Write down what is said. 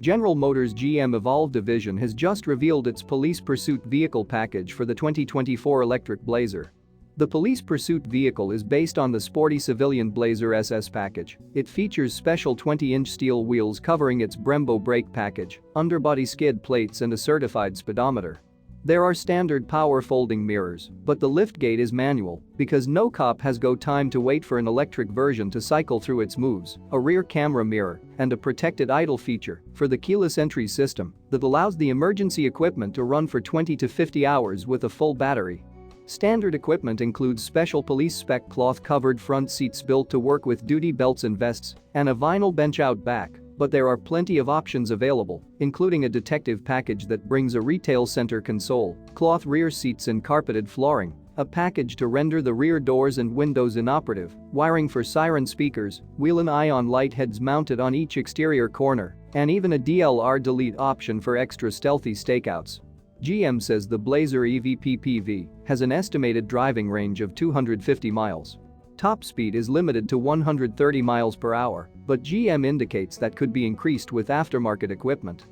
General Motors' GM Evolve division has just revealed its police pursuit vehicle package for the 2024 electric Blazer. The police pursuit vehicle is based on the sporty civilian Blazer SS package. It features special 20-inch steel wheels covering its Brembo brake package, underbody skid plates and a certified speedometer. There are standard power folding mirrors, but the liftgate is manual because no cop has time to wait for an electric version to cycle through its moves, a rear camera mirror, and a protected idle feature for the keyless entry system that allows the emergency equipment to run for 20 to 50 hours with a full battery. Standard equipment includes special police spec cloth-covered front seats built to work with duty belts and vests, and a vinyl bench out back. But there are plenty of options available, including a detective package that brings a retail center console, cloth rear seats and carpeted flooring, a package to render the rear doors and windows inoperative, wiring for siren speakers, wheel and ion light heads mounted on each exterior corner, and even a DLR delete option for extra stealthy stakeouts. GM says the Blazer EV PPV has an estimated driving range of 250 miles. Top speed is limited to 130 miles per hour, but GM indicates that could be increased with aftermarket equipment.